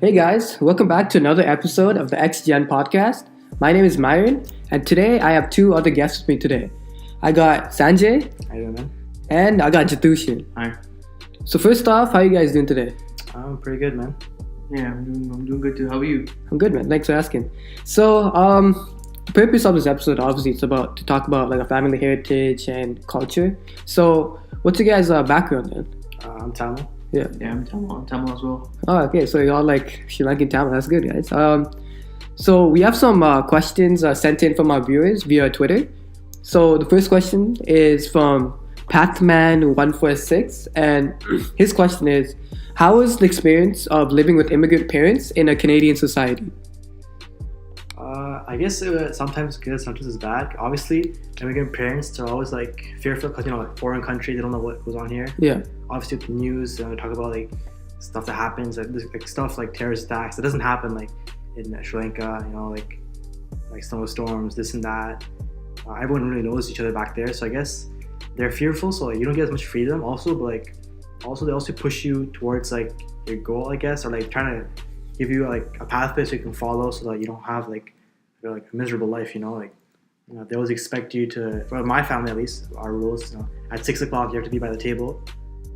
Hey guys, welcome back to another episode of the XGen Podcast. My name is Myron, and today I have two other guests with me today. I got Sanjay. How you doing, man? And I got Jatushin. Hi. So first off, how are you guys doing today? I'm pretty good, man. Yeah, I'm doing good too. How are you? I'm good, man. Thanks for asking. So, the purpose of this episode, obviously, it's about to talk about like a family heritage and culture. So, what's your guys' background then? I'm Tamil. Yeah, I'm Tamil as well. Oh, okay. So you're all like Sri Lankan Tamil. That's good, guys. So we have some questions sent in from our viewers via Twitter. So the first question is from Pathman146, and his question is, how was the experience of living with immigrant parents in a Canadian society? I guess sometimes good, sometimes it's bad. Obviously, immigrant parents are always like fearful because like foreign country, they don't know what goes on here. Yeah. Obviously, with the news, talk about like stuff that happens, like stuff like terrorist attacks. It doesn't happen like in Sri Lanka, like snowstorms, this and that. Everyone really knows each other back there, so I guess they're fearful. So like, you don't get as much freedom. Also, but like, they also push you towards like your goal, I guess, or like trying to give you like a pathway so you can follow, so that you don't have like a miserable life. They always expect you to. For my family, at least, our rules. At 6 o'clock, you have to be by the table,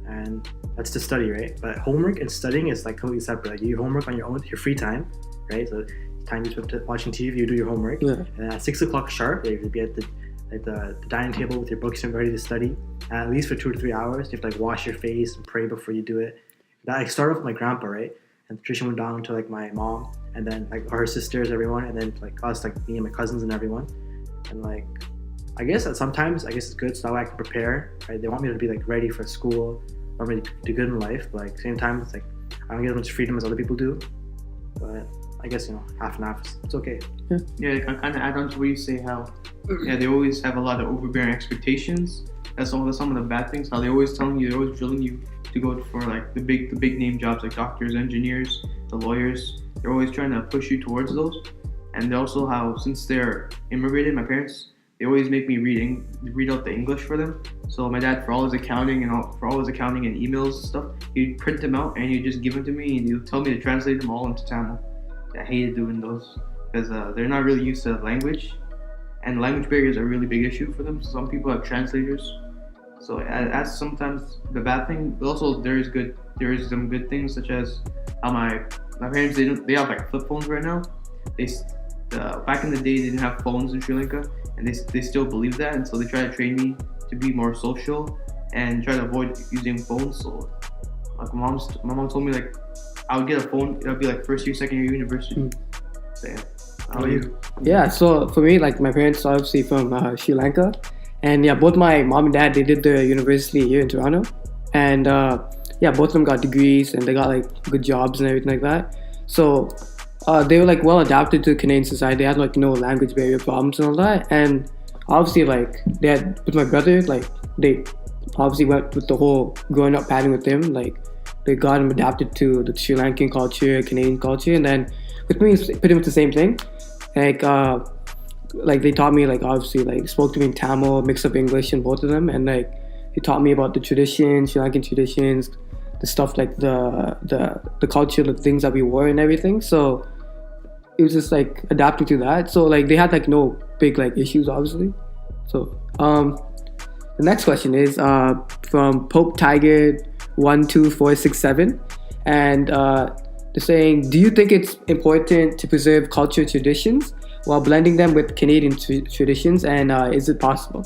and that's to study, right? But homework and studying is like completely separate. Like, you do homework on your own, your free time, right? So time you spend watching TV, you do your homework. Yeah. And at 6 o'clock sharp, you have to be at the dining table with your books and ready to study. And at least for 2 to 3 hours, you have to like wash your face and pray before you do it. That like started off with my grandpa, right? And the tradition went down to like my mom, and then like her sisters, everyone, and then like us, like me and my cousins and everyone. And like, I guess that sometimes it's good, so that way I can prepare. Right? They want me to be like ready for school, want me to do good in life, but like at the same time, it's like I don't get as much freedom as other people do. But I guess half and half, it's okay. Yeah, I kind of add on to what you say. How they always have a lot of overbearing expectations. That's some of the bad things. How they're always telling you, they're always drilling you to go for like the big name jobs like doctors, engineers, the lawyers. They're always trying to push you towards those. And also how, since they're immigrated, my parents, they always make me read out the English for them. So my dad, for all his accounting and emails and stuff, he'd print them out and he'd just give them to me, and he'd tell me to translate them all into Tamil. I hated doing those because they're not really used to language, and language barriers are a really big issue for them. So some people have translators. So that's sometimes the bad thing, but also there is some good things, such as how my parents, they have like flip phones right now. Back in the day, they didn't have phones in Sri Lanka, and they still believe that, and so they try to train me to be more social and try to avoid using phones. So like my mom told me like I would get a phone, it would be like first year, second year university. So yeah. How about you? Yeah, so for me, like my parents are obviously from Sri Lanka, and yeah, both my mom and dad, they did the university here in Toronto, and both of them got degrees and they got like good jobs and everything like that. So they were like well adapted to Canadian society. They had like no language barrier problems and all that, and obviously like they had with my brother, like they obviously went with the whole growing up pattern with him, like they got him adapted to the Sri Lankan culture, Canadian culture, and then with me it's pretty much the same thing. Like they taught me, like obviously like spoke to me in Tamil, mixed up English in both of them, and like they taught me about the traditions, Sri Lankan traditions, the stuff like the culture, the things that we wore and everything. So it was just like adapting to that. So like they had like no big like issues, obviously. So the next question is from Pope Tiger 12467, and they're saying, do you think it's important to preserve cultural traditions while blending them with Canadian traditions, and is it possible?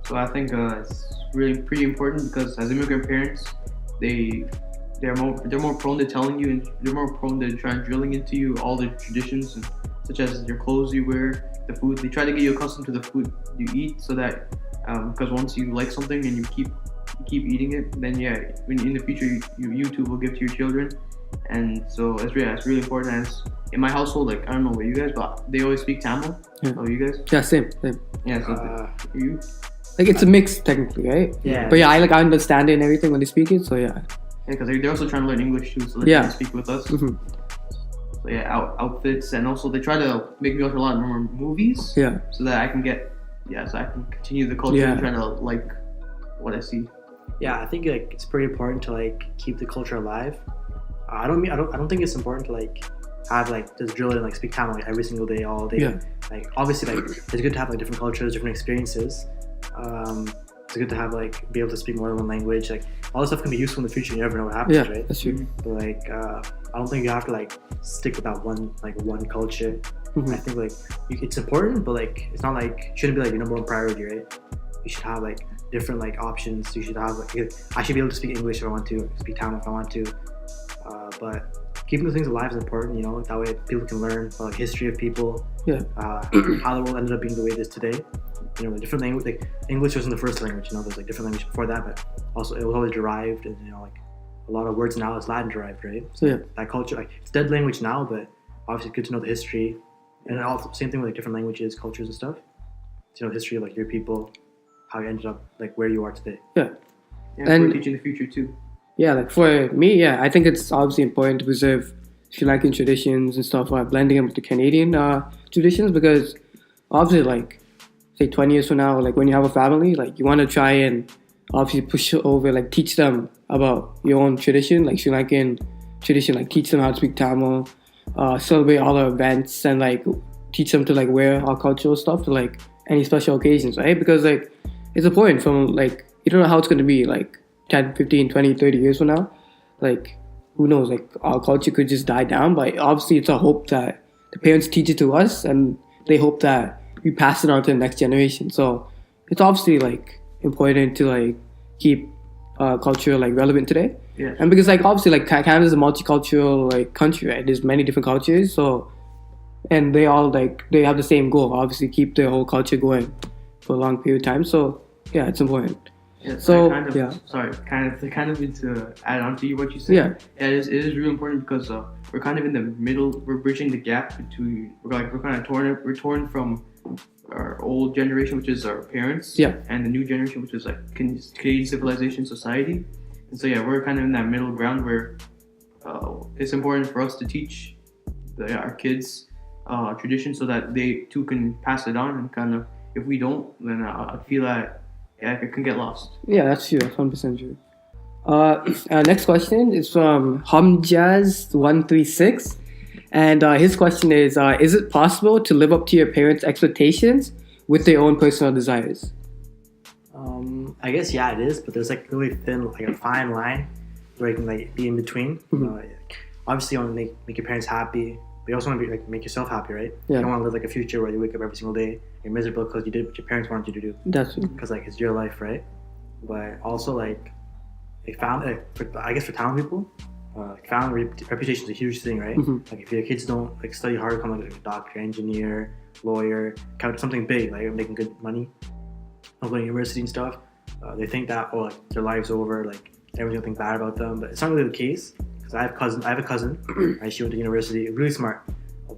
So I think it's really pretty important, because as immigrant parents, they're more prone to telling you, and they're more prone to try and drilling into you all the traditions, and such as your clothes you wear, the food. They try to get you accustomed to the food you eat, so that because once you like something and you keep eating it, then in the future you too will give to your children. And so it's really important. And in my household, like I don't know about you guys, but they always speak Tamil. Yeah. Oh, you guys? Yeah, same. Yeah, so you? Like it's a mix technically, right? Yeah. But yeah, I understand it and everything when they speak it. So yeah. Yeah, because they're also trying to learn English too, so they try to speak with us. Mm-hmm. So yeah, outfits, and also they try to make me watch a lot more movies. Yeah. So that I can continue the culture and try to like what I see. Yeah, I think like it's pretty important to like keep the culture alive. I don't think it's important to like have like just drill and like speak Tamil like every single day, all day. Yeah. Like obviously like it's good to have like different cultures, different experiences. It's good to have like be able to speak more than one language. Like all this stuff can be useful in the future. You never know what happens, Yeah, right? that's true. But like I don't think you have to like stick with that one culture. Mhm. I think like it's important, but like it's not like shouldn't be like your number one priority, right? You should have like different like options. You should have like I should be able to speak English if I want to, speak Tamil if I want to. But keeping those things alive is important, you know. That way people can learn about like history of people, Yeah. how the world ended up being the way it is today. You know, the different language. Like English wasn't the first language, you know. There's like different language before that, but also it was always derived, and you know, like a lot of words now is Latin derived, right? So Yeah. that culture, like it's dead language now, but obviously it's good to know the history, and also same thing with like different languages, cultures, and stuff. To know the history of like your people, how you ended up like where you are today. Yeah, And- for teaching the future too. Yeah, like for me, yeah, I think it's obviously important to preserve Sri Lankan traditions and stuff, like blending them with the Canadian traditions, because obviously, like, say 20 years from now, like when you have a family, like you want to try and obviously push over, like teach them about your own tradition, like Sri Lankan tradition, like teach them how to speak Tamil, celebrate all our events, and like teach them to like wear our cultural stuff to like any special occasions, right? Because like it's important from like, you don't know how it's going to be like 10, 15, 20, 30 years from now. Like, who knows, like our culture could just die down, but obviously it's a hope that the parents teach it to us and they hope that we pass it on to the next generation. So it's obviously like important to like keep culture like relevant today. Yeah. And because like obviously like Canada's a multicultural like country, right? There's many different cultures, so and they all like they have the same goal, obviously keep their whole culture going for a long period of time. So yeah, it's important. Yeah, So, kind of, yeah. Sorry, kind of to add on to you what you said. Yeah. It is really important because we're kind of in the middle. We're bridging the gap between. We're kind of torn. We're torn from our old generation, which is our parents, Yeah. and the new generation, which is like Canadian civilization society. And so yeah, we're kind of in that middle ground where it's important for us to teach our kids tradition so that they too can pass it on. And kind of, if we don't, then I feel like it can get lost. Yeah, that's true. That's 100% true. Next question is from Hamjaz136. And his question is it possible to live up to your parents' expectations with their own personal desires? I guess yeah, it is, but there's like really thin, like a fine line where you can like be in between. Mhm. Obviously, you want to make your parents happy, but you also want to be like make yourself happy, right? Yeah. You don't want to live like a future where you wake up every single day you're miserable because you did what your parents wanted you to do, That's true. because like it's your life, right? But also like I guess for Tamil people, family reputation is a huge thing, right? Mhm. Like if your kids don't like study hard, become like a doctor, engineer, lawyer, kind of something big, like making good money, not going to university and stuff, they think that like their life's over, like everyone's gonna think bad about them, but it's not really the case. Because I have a cousin, right? She went to university, really smart,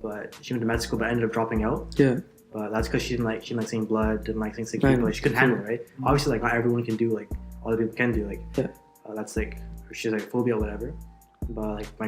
but she went to med school, but ended up dropping out. Yeah. But that's because she didn't like seeing blood, didn't like seeing sick Right. people. Like she couldn't handle it, right? Obviously, like not everyone can do like other people can do. Like Yeah. That's like she's like phobia or whatever. But like my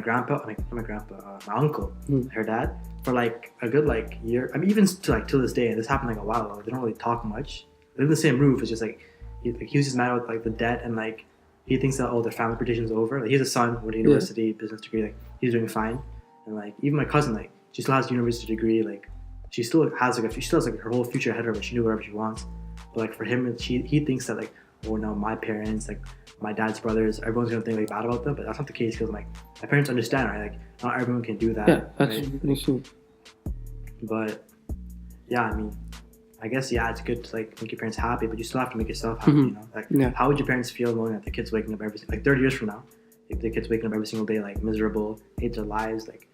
uncle, her dad, for like a good like year. I mean, even till this day, and this happened like a while ago. They don't really talk much. They live in the same roof. It's just like he was just mad with like the debt, and like he thinks that their family petition's over. Like he has a son, went to university, business degree. Like he's doing fine, and like even my cousin, like she still has a university degree. Like she still has like her whole future ahead of her. She knew whatever she wants. But like for him, he thinks that like, oh no, my parents, like my dad's brothers, everyone's gonna think like bad about them. But that's not the case, because like my parents understand, right? Like not everyone can do that. Yeah, that's right? true. But yeah, I mean, I guess yeah, it's good to like make your parents happy, but you still have to make yourself happy. You know, like how would your parents feel knowing that the kids waking up like 30 years from now, if the kids waking up every single day like miserable, hate their lives, like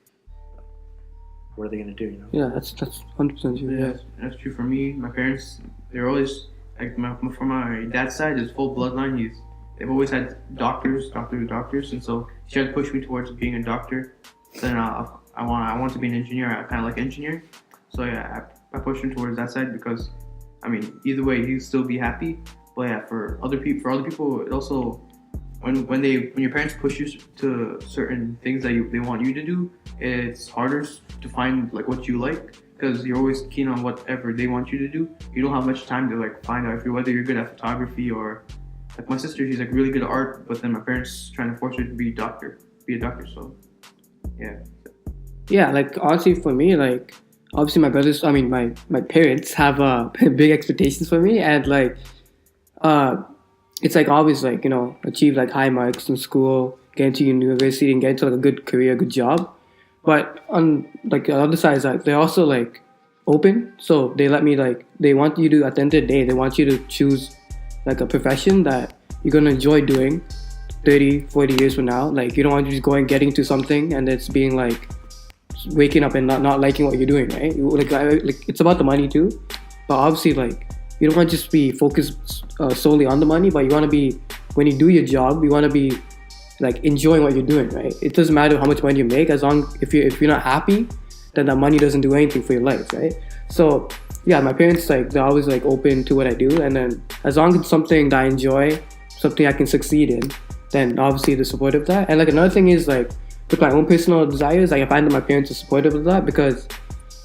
what are they gonna do? You know? Yeah, that's 100% true. Yeah, that's true for me. My parents, they're always like from my dad's side, his full bloodline. They've always had doctors, and so he tried to push me towards being a doctor. Then I want to be an engineer. I kind of like engineer, so yeah, I pushed him towards that side because, I mean, either way he'd still be happy. But yeah, for other people, it also when your parents push you to certain things that they want you to do, it's harder to find like what you like, because you're always keen on whatever they want you to do. You don't have much time to like find out whether you're good at photography or like my sister, she's like really good at art, but then my parents trying to force her to be a doctor, be a doctor. So Yeah, like honestly for me, like obviously my parents have big expectations for me, and like it's like always like, you know, achieve like high marks in school, get into university and get into like a good career, good job. But on like the other side is like they're also like open, so they let me like they want you to, at the end of the day, they want you to choose like a profession that you're gonna enjoy doing 30-40 years from now. Like you don't want to just go and getting into something and it's being like waking up and not liking what you're doing, right? Like it's about the money too, but obviously like you don't want to just be focused solely on the money, but you want to be, when you do your job, you want to be like enjoying what you're doing, right? It doesn't matter how much money you make, as long if you're not happy, then that money doesn't do anything for your life, right? So yeah, my parents like they're always like open to what I do, and then as long as it's something that I enjoy, something I can succeed in, then obviously they're supportive of that. And like another thing is like with my own personal desires, like I find that my parents are supportive of that, because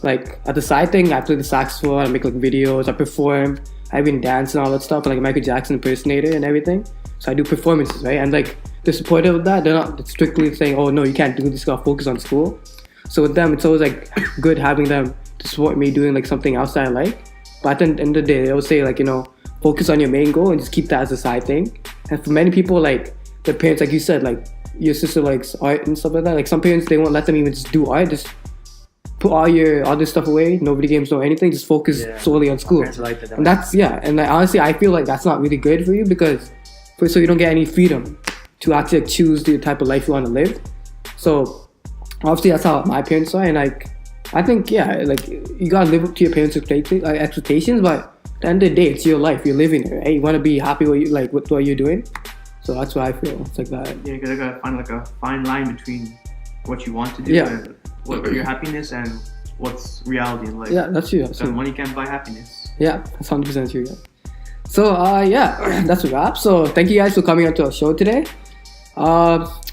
like at the side thing, I play the saxophone, I make like videos, I perform, I even dance and all that stuff, like Michael Jackson impersonator and everything. So I do performances, right? And like they're supportive of that. They're not strictly saying, oh no, you can't do this, you gotta focus on school. So with them, it's always like good having them to support me doing like something else that I like. But at the end of the day, they always say like, you know, focus on your main goal and just keep that as a side thing. And for many people, like their parents, like you said, like your sister likes art and stuff like that. Like some parents, they won't let them even just do art. Just put all your other stuff away, no video games, no anything. Just focus solely on school. Like that. And that's and like, honestly, I feel like that's not really good for you, because so you don't get any freedom to actually like, choose the type of life you want to live. So obviously that's how my parents are, and like I think like you gotta live up to your parents' expectations, but at the end of the day, it's your life, you're living it, right? You want to be happy with what you're doing. So that's what I feel. It's like that. Yeah, you gotta find like a fine line between what you want to do and what your happiness and what's reality in life. Yeah, that's true. So money can't buy happiness. Yeah, that's 100% true. Yeah. So that's a wrap. So thank you guys for coming on to our show today.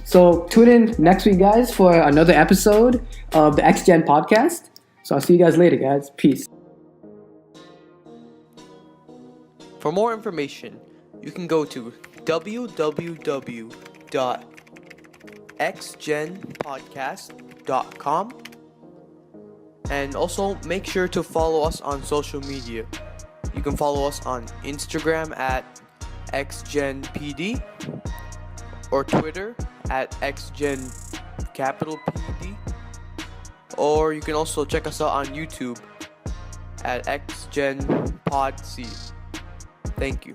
So tune in next week, guys, for another episode of the XGen Podcast. So I'll see you guys later, guys. Peace. For more information, you can go to www.xgenpodcast.com, and also make sure to follow us on social media. You can follow us on Instagram at XGenPD or Twitter at XGenPD, or you can also check us out on YouTube at XGenPodC. Thank you.